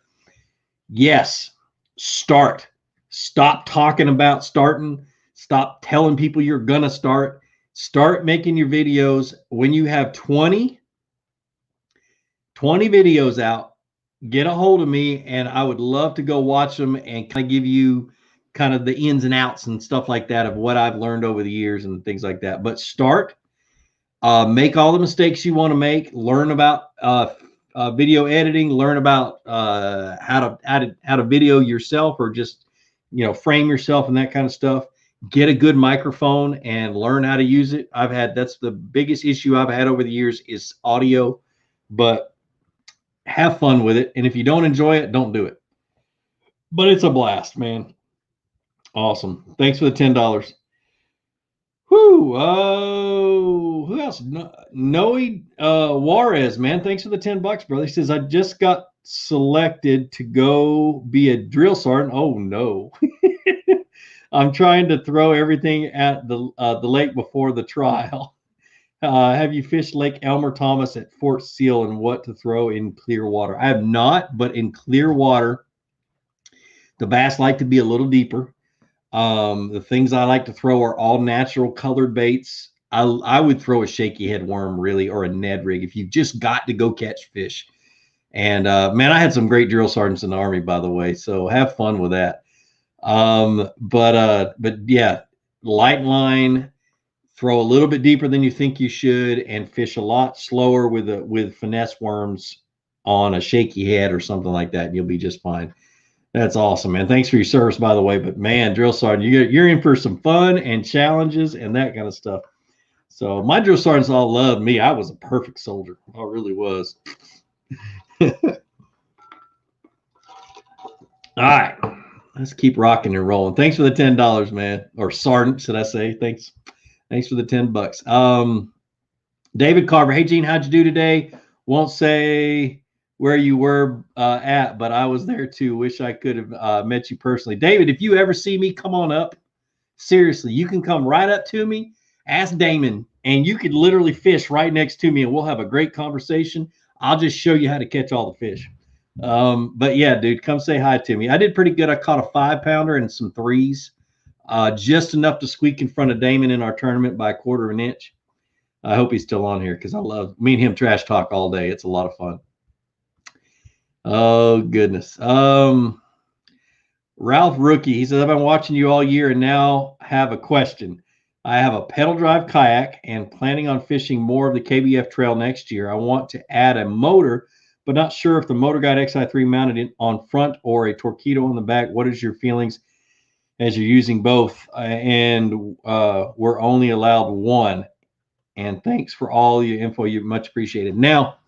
Yes, start. Stop talking about starting. Stop telling people you're going to start. Start making your videos. When you have 20 videos out, get a hold of me, and I would love to go watch them and kind of give you kind of the ins and outs and stuff like that of what I've learned over the years and things like that. But start. Make all the mistakes you want to make. Learn about video editing. Learn about how to video yourself, or just frame yourself and that kind of stuff. Get a good microphone and learn how to use it. That's the biggest issue I've had over the years is audio, but have fun with it. And if you don't enjoy it, don't do it. But it's a blast, man. Awesome. Thanks for the $10. Whoo! Who else? Noe Juarez, man. Thanks for the $10, brother. He says, I just got selected to go be a drill sergeant. Oh no. I'm trying to throw everything at the lake before the trial. Have you fished Lake Elmer Thomas at Fort Seal and what to throw in clear water? I have not, but in clear water, the bass like to be a little deeper. The things I like to throw are all natural colored baits. I would throw a shaky head worm, really, or a Ned rig if you've just got to go catch fish. And man, I had some great drill sergeants in the Army, by the way, so have fun with that. But yeah, light line, throw a little bit deeper than you think you should, and fish a lot slower with finesse worms on a shaky head or something like that, and you'll be just fine. That's awesome, man. Thanks for your service, by the way. But, man, drill sergeant, you're in for some fun and challenges and that kind of stuff. So my drill sergeants all loved me. I was a perfect soldier. I really was. All right. Let's keep rocking and rolling. Thanks for the $10, man. Or sergeant, should I say. Thanks for the $10. David Carver. Hey, Gene, how'd you do today? Won't say where you were at, but I was there too. Wish I could have met you personally. David, if you ever see me, come on up. Seriously, you can come right up to me, ask Damon, and you could literally fish right next to me, and we'll have a great conversation. I'll just show you how to catch all the fish. But yeah, dude, come say hi to me. I did pretty good. I caught a 5-pounder and some 3s, just enough to squeak in front of Damon in our tournament by 1/4 of an inch. I hope he's still on here because I love me and him trash talk all day. It's a lot of fun. Oh, goodness. Ralph Rookie, he says, I've been watching you all year and now have a question. I have a pedal drive kayak and planning on fishing more of the KBF trail next year. I want to add a motor, but not sure if the Motor Guide XI3 mounted on front or a Torpedo on the back. What is your feelings as you're using both? And we're only allowed one. And thanks for all your info. You much appreciated. Now,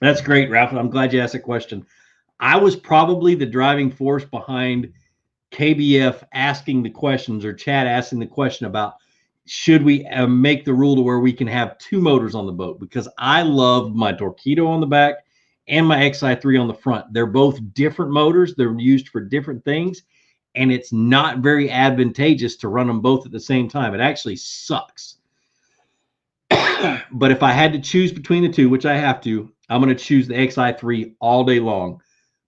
that's great, Ralph. I'm glad you asked that question. I was probably the driving force behind KBF asking the questions, or Chad asking the question about should we make the rule to where we can have 2 motors on the boat, because I love my Torpedo on the back and my XI3 on the front. They're both different motors. They're used for different things, and it's not very advantageous to run them both at the same time. It actually sucks. But if I had to choose between the two, which I have to, I'm going to choose the XI3 all day long.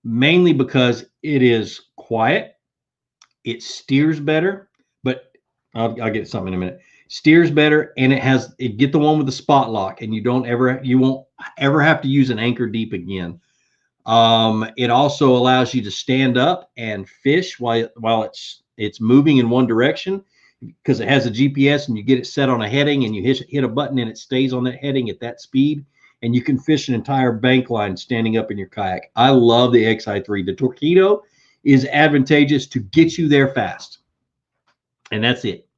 mainly because it is quiet. It steers better, but I'll get something in a minute. Steers better, and it get the one with the spot lock, and you won't ever have to use an anchor deep again. It also allows you to stand up and fish while it's moving in one direction, because it has a GPS, and you get it set on a heading, and you hit a button and it stays on that heading at that speed, and you can fish an entire bank line standing up in your kayak. I love the XI3. The Torpedo is advantageous to get you there fast, and that's it.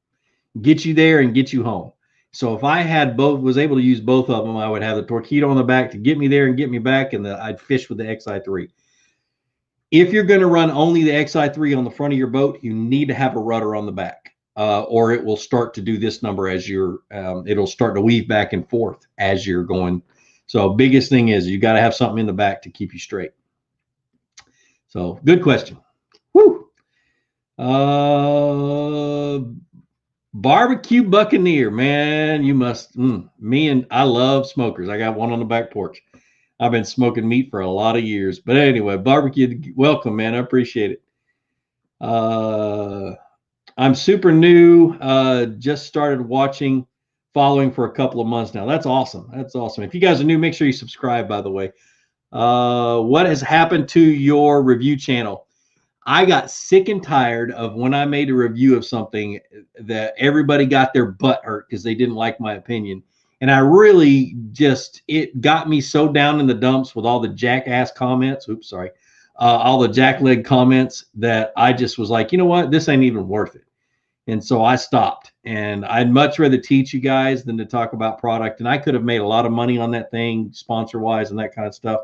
Get you there and get you home. So if I was able to use both of them, I would have the Torpedo on the back to get me there and get me back, and I'd fish with the XI3. If you're going to run only the XI3 on the front of your boat, you need to have a rudder on the back, or it will start to do this number as it'll start to weave back and forth as you're going. So biggest thing is you got to have something in the back to keep you straight. So good question. Woo. Barbecue Buccaneer, man, you must. I love smokers. I got one on the back porch. I've been smoking meat for a lot of years. But anyway, barbecue, welcome, man. I appreciate it. I'm super new. Just started following for a couple of months now. That's awesome. That's awesome. If you guys are new, make sure you subscribe, by the way. What has happened to your review channel? I got sick and tired of when I made a review of something that everybody got their butt hurt because they didn't like my opinion. And I really it got me so down in the dumps with all the jackass comments. Oops, sorry. All the jackleg comments that I just was like, you know what? This ain't even worth it. And so I stopped. And I'd much rather teach you guys than to talk about product. And I could have made a lot of money on that thing, sponsor-wise and that kind of stuff.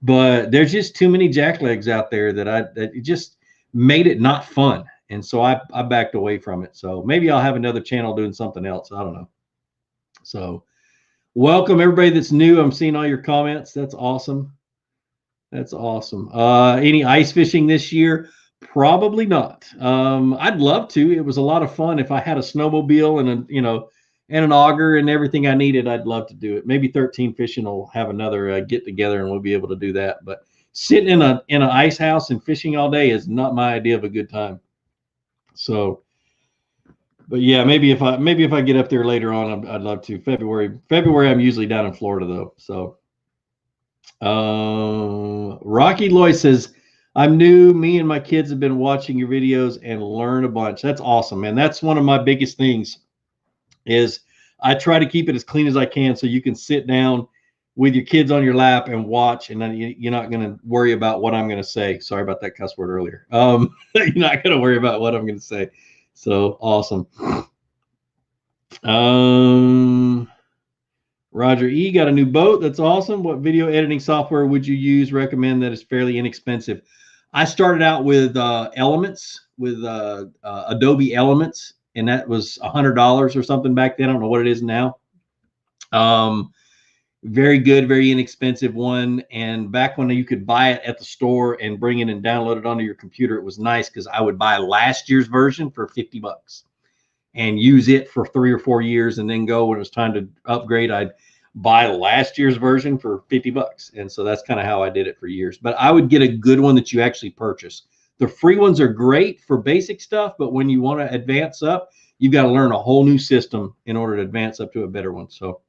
But there's just too many jacklegs out there that it just made it not fun. And so I backed away from it. So maybe I'll have another channel doing something else. I don't know. So welcome everybody that's new. I'm seeing all your comments. That's awesome. That's awesome. Any ice fishing this year? Probably not. I'd love to. It was a lot of fun. If I had a snowmobile and an auger and everything I needed, I'd love to do it. Maybe 13 Fishing will have another get together and we'll be able to do that. But sitting in an ice house and fishing all day is not my idea of a good time. So, but yeah, maybe if I get up there later on, I'd love to. February, I'm usually down in Florida though. So, Rocky Loy says, I'm new. Me and my kids have been watching your videos and learn a bunch. That's awesome, man. That's one of my biggest things is I try to keep it as clean as I can so you can sit down with your kids on your lap and watch, and then you're not going to worry about what I'm going to say. Sorry about that cuss word earlier. You're not going to worry about what I'm going to say. So awesome. Roger E got a new boat. That's awesome. What video editing software would you recommend that is fairly inexpensive? I started out with Elements, with Adobe Elements, and that was $100 or something back then. I don't know what it is now. Very good, very inexpensive one. And back when you could buy it at the store and bring it and download it onto your computer, it was nice because I would buy last year's version for $50 and use it for 3 or 4 years, and then go when it was time to upgrade, I'd buy last year's version for $50. And so that's kind of how I did it for years. But I would get a good one that you actually purchase. The free ones are great for basic stuff, but when you want to advance up, you've got to learn a whole new system in order to advance up to a better one. So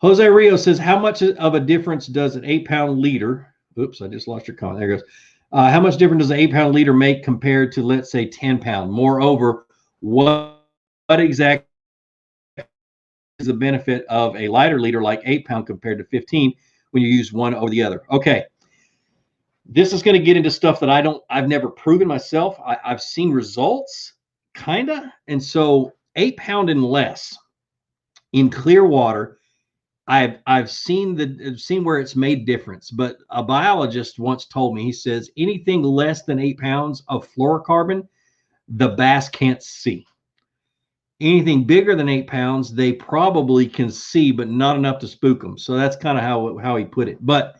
Jose Rio says, how much of a difference does an 8-pound leader? Oops, I just lost your comment. There it goes. How much difference does an 8-pound leader make compared to, let's say, 10-pound? Moreover, what exactly is the benefit of a lighter leader like 8-pound compared to 15 when you use one over the other? Okay. This is going to get into stuff that I've never proven myself. I've seen results, kind of. And so 8-pound and less in clear water, I've seen where it's made difference. But a biologist once told me, he says, anything less than 8 pounds of fluorocarbon, the bass can't see. Anything bigger than 8 pounds, they probably can see, but not enough to spook them. So that's kind of how he put it. But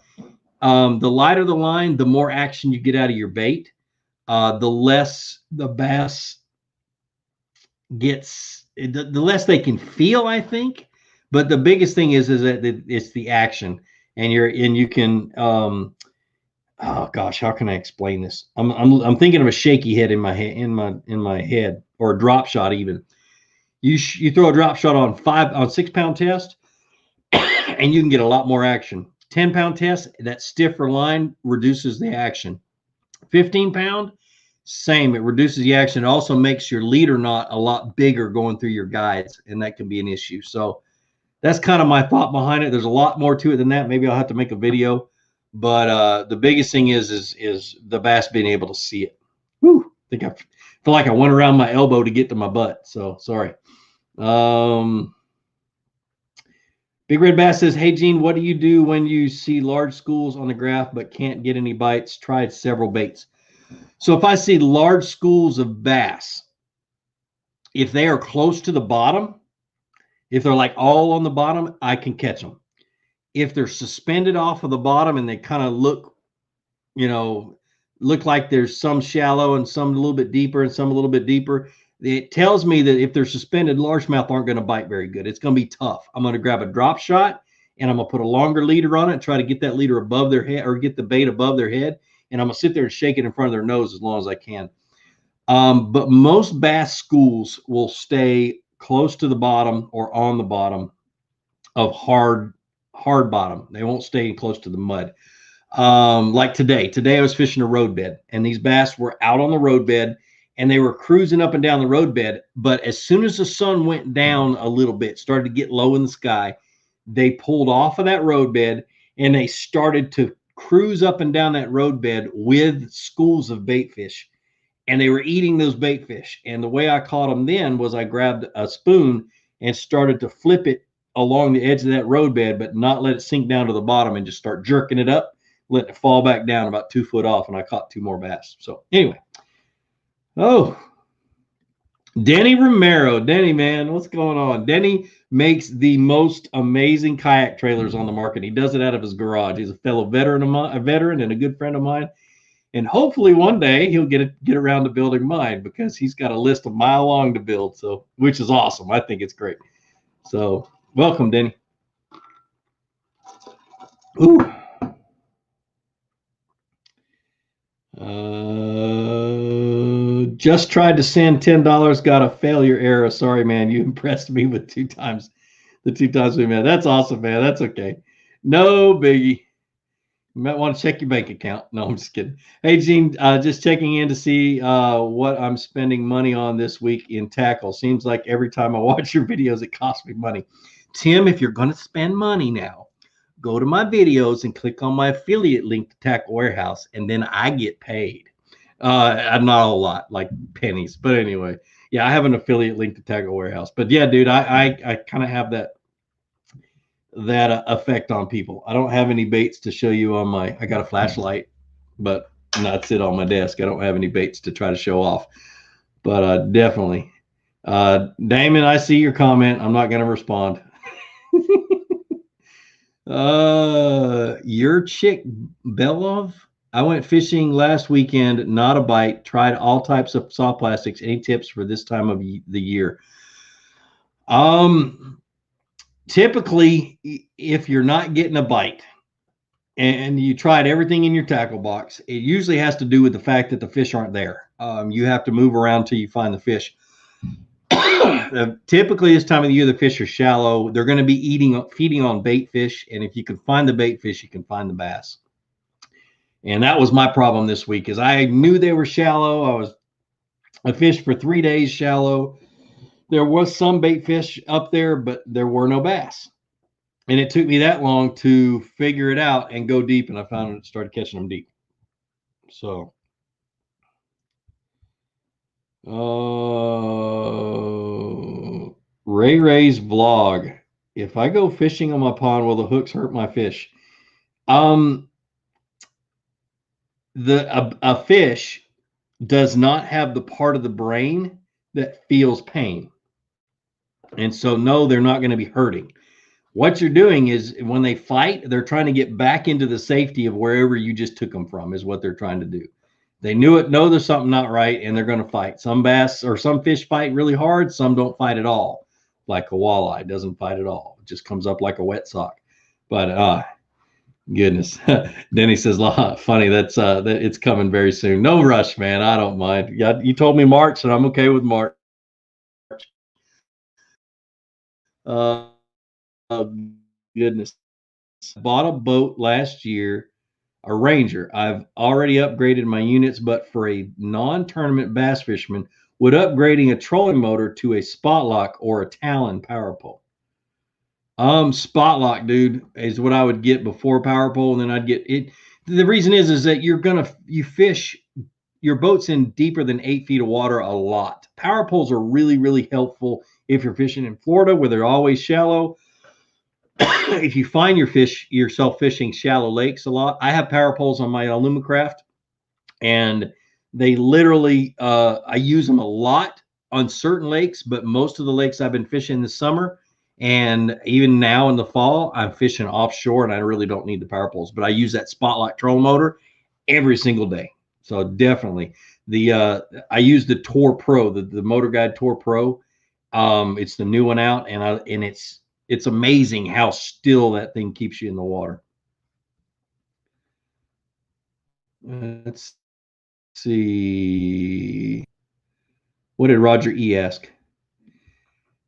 the lighter the line, the more action you get out of your bait, the less the bass gets, the less they can feel, I think. But the biggest thing is that it's the action, and you can oh gosh, how can I explain this? I'm thinking of a shaky head in my head, in my head, or a drop shot even. You throw a drop shot on 6 pound test, and you can get a lot more action. 10 pound test, that stiffer line reduces the action. 15 pound, same. It reduces the action. It also makes your leader knot a lot bigger going through your guides, and that can be an issue. So that's kind of my thought behind it. There's a lot more to it than that. Maybe I'll have to make a video, but the biggest thing is the bass being able to see it. Whew, I think I feel like I went around my elbow to get to my butt. So sorry. Big Red Bass says, "Hey Gene, what do you do when you see large schools on the graph but can't get any bites? Tried several baits." So if I see large schools of bass, if they are close to the bottom, if they're like all on the bottom, I can catch them. If they're suspended off of the bottom and they kind of look like there's some shallow and some a little bit deeper and some a little bit deeper, it tells me that if they're suspended, largemouth aren't going to bite very good. It's going to be tough. I'm going to grab a drop shot and I'm going to put a longer leader on it and try to get that leader above their head, or get the bait above their head. And I'm going to sit there and shake it in front of their nose as long as I can. But most bass schools will stay close to the bottom or on the bottom of hard bottom. They won't stay close to the mud. Like today I was fishing a roadbed, and these bass were out on the roadbed and they were cruising up and down the roadbed. But as soon as the sun went down a little bit, started to get low in the sky, they pulled off of that roadbed and they started to cruise up and down that roadbed with schools of bait fish. And they were eating those bait fish. And the way I caught them then was I grabbed a spoon and started to flip it along the edge of that roadbed, but not let it sink down to the bottom, and just start jerking it up, letting it fall back down about 2 foot off. And I caught 2 more bass. So anyway, Denny Romero. Denny, man, what's going on? Denny makes the most amazing kayak trailers on the market. He does it out of his garage. He's a fellow veteran and a good friend of mine. And hopefully one day he'll get around to building mine, because he's got a list a mile long to build. So, which is awesome. I think it's great. So welcome, Denny. Ooh. Just tried to send $10, got a failure error. Sorry, man. You impressed me with 2 times. The 2 times we met. That's awesome, man. That's okay. No biggie. You might want to check your bank account. No, I'm just kidding. Hey, Gene, just checking in to see what I'm spending money on this week in tackle. Seems like every time I watch your videos, it costs me money. Tim, if you're going to spend money now, go to my videos and click on my affiliate link to Tackle Warehouse, and then I get paid. Not a lot, like pennies. But anyway, yeah, I have an affiliate link to Tackle Warehouse. But yeah, dude, I kind of have that effect on people. I don't have any baits to show you on I got a flashlight, but that's it on my desk. I don't have any baits to try to show off. But definitely. Damon, I see your comment. I'm not going to respond. Your chick Belov. I went fishing last weekend, not a bite, tried all types of soft plastics. Any tips for this time of the year? Typically, if you're not getting a bite and you tried everything in your tackle box, it usually has to do with the fact that the fish aren't there. You have to move around till you find the fish. Typically, this time of the year, the fish are shallow. They're going to be feeding on bait fish. And if you can find the bait fish, you can find the bass. And that was my problem this week, is I knew they were shallow. I fished for 3 days shallow. There was some bait fish up there, but there were no bass. And it took me that long to figure it out and go deep. And I found it, started catching them deep. So, Ray's vlog. If I go fishing on my pond, will the hooks hurt my fish? A fish does not have the part of the brain that feels pain. And so, no, they're not going to be hurting. What you're doing is, when they fight, they're trying to get back into the safety of wherever you just took them from, is what they're trying to do. They know there's something not right, and they're going to fight. Some bass or some fish fight really hard. Some don't fight at all. Like a walleye doesn't fight at all. It just comes up like a wet sock. But Goodness. Denny says, funny, that it's coming very soon. No rush, man. I don't mind. Yeah, you told me March, and I'm okay with March. Goodness. Bought a boat last year, a Ranger. I've already upgraded my units, but for a non-tournament bass fisherman, would upgrading a trolling motor to a spot lock or a Talon power pole? Spot lock, dude, is what I would get before power pole, and then I'd get it. The reason is that you fish your boat's in deeper than 8 feet of water a lot. Power poles are really, really helpful if you're fishing in Florida where they're always shallow. If you find yourself fishing shallow lakes a lot, I have power poles on my Alumacraft, and they literally I use them a lot on certain lakes, but most of the lakes I've been fishing this summer and even now in the fall, I'm fishing offshore and I really don't need the power poles, but I use that Spotlight trolling motor every single day. So definitely I use the Tour Pro, the Motor Guide Tour Pro. It's the new one out, and it's amazing how still that thing keeps you in the water. Let's see. What did Roger E ask?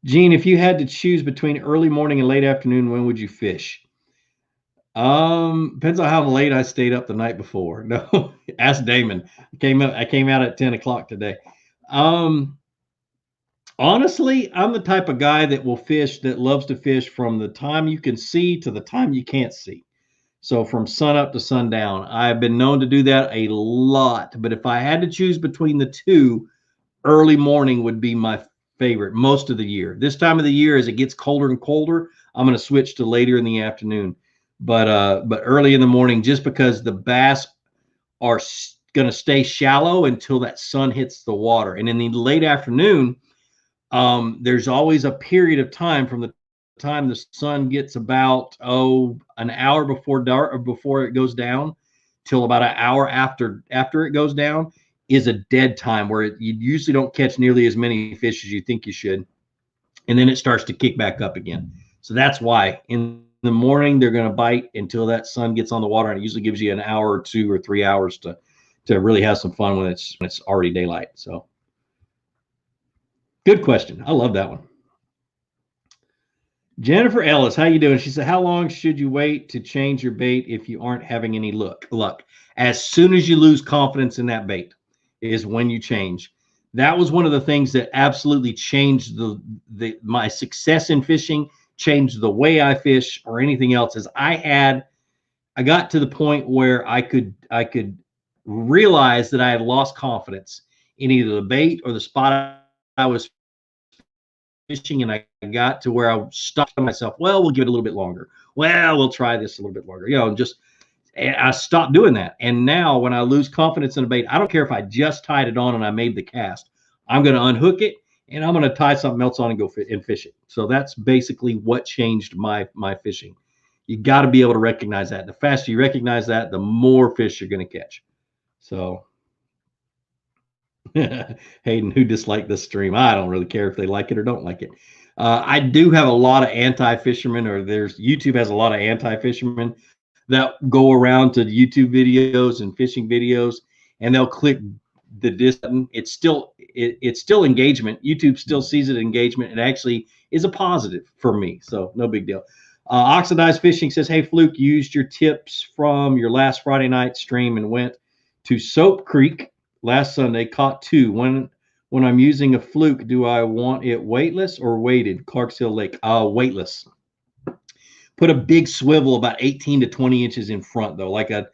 Gene, if you had to choose between early morning and late afternoon, when would you fish? Depends on how late I stayed up the night before. No, ask Damon. I came out at 10 o'clock today. Honestly, I'm the type of guy that loves to fish from the time you can see to the time you can't see. So from sun up to sundown. I've been known to do that a lot. But if I had to choose between the two, early morning would be my favorite most of the year. This time of the year, as it gets colder and colder, I'm going to switch to later in the afternoon. But early in the morning, just because the bass are going to stay shallow until that sun hits the water. And in the late afternoon, there's always a period of time from the time the sun gets about an hour before dark or before it goes down till about an hour after it goes down is a dead time where you usually don't catch nearly as many fish as you think you should, and then it starts to kick back up again. So that's why in the morning they're going to bite until that sun gets on the water, and it usually gives you an hour or 2 or 3 hours to really have some fun when it's already daylight. So good question. I love that one. Jennifer Ellis, how you doing? She said, how long should you wait to change your bait if you aren't having any luck? As soon as you lose confidence in that bait is when you change. That was one of the things that absolutely changed my success in fishing, changed the way I fish or anything else. Is I got to the point where I could realize that I had lost confidence in either the bait or the spot I was fishing, and I got to where I stopped myself. Well, we'll give it a little bit longer. Well, we'll try this a little bit longer. And I stopped doing that. And now when I lose confidence in a bait, I don't care if I just tied it on and I made the cast. I'm going to unhook it and I'm going to tie something else on and go and fish it. So that's basically what changed my fishing. You got to be able to recognize that. The faster you recognize that, the more fish you're going to catch. So Hayden, who disliked this stream, I don't really care if they like it or don't like it. I do have a lot of anti-fishermen, or YouTube has a lot of anti-fishermen that go around to YouTube videos and fishing videos, and they'll click the button. It's still engagement. YouTube still sees it engagement. It actually is a positive for me, so no big deal. Oxidized Fishing says, hey, Fluke, used your tips from your last Friday night stream and went to Soap Creek last Sunday, caught 2. When I'm using a Fluke, do I want it weightless or weighted? Clarks Hill Lake, weightless. Put a big swivel about 18 to 20 inches in front, though, I can't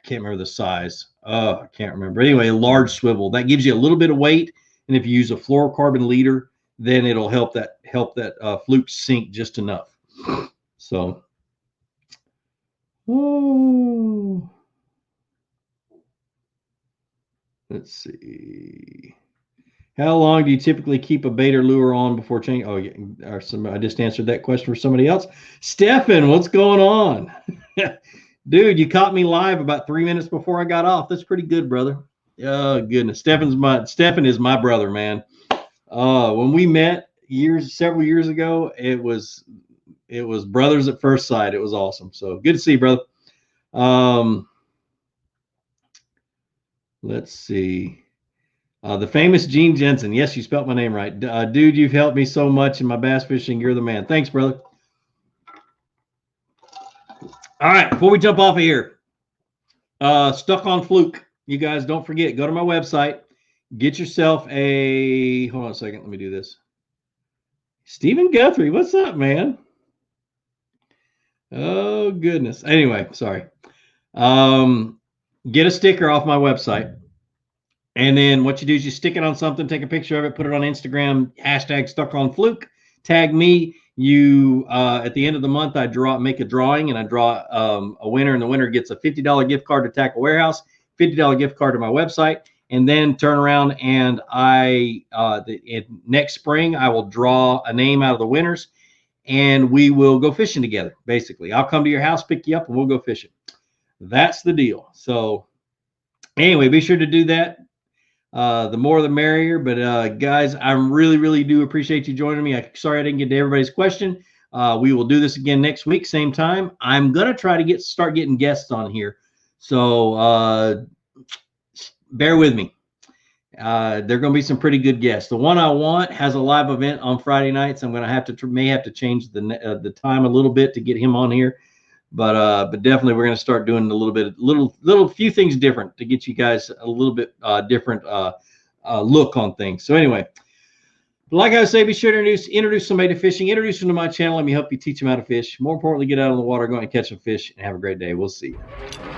remember the size. I can't remember. Anyway, a large swivel. That gives you a little bit of weight, and if you use a fluorocarbon leader, then it'll help that Fluke sink just enough. So, let's see. How long do you typically keep a bait or lure on before changing? Oh, yeah. I just answered that question for somebody else. Stefan, what's going on? Dude, you caught me live about 3 minutes before I got off. That's pretty good, brother. Oh, goodness. Stefan is my brother, man. When we met several years ago, it was brothers at first sight. It was awesome. So good to see you, brother. Let's see. The famous Gene Jensen. Yes, you spelled my name right. Dude, you've helped me so much in my bass fishing. You're the man. Thanks, brother. All right, before we jump off of here, stuck on Fluke. You guys don't forget, go to my website, get yourself a, hold on a second, let me do this. Stephen Guthrie, what's up, man? Oh, goodness. Anyway, sorry. Get a sticker off my website. And then what you do is you stick it on something, take a picture of it, put it on Instagram, hashtag stuck on Fluke, tag me. You at the end of the month, make a drawing, and I draw a winner, and the winner gets a $50 gift card to Tackle Warehouse, $50 gift card to my website, and then turn around and next spring I will draw a name out of the winners, and we will go fishing together. Basically, I'll come to your house, pick you up, and we'll go fishing. That's the deal. So anyway, be sure to do that. The more the merrier. But guys, I really do appreciate you joining me. Sorry I didn't get to everybody's question. We will do this again next week, same time. I'm gonna try to start getting guests on here, so bear with me. There are going to be some pretty good guests. The one I want has a live event on Friday nights. I'm going to may have to change the time a little bit to get him on here. But definitely we're going to start doing a little few things different to get you guys a little bit different look on things. So anyway, like I say, be sure to introduce somebody to fishing, introduce them to my channel. Let me help you teach them how to fish. More importantly, get out on the water, go and catch some fish, and have a great day. We'll see you.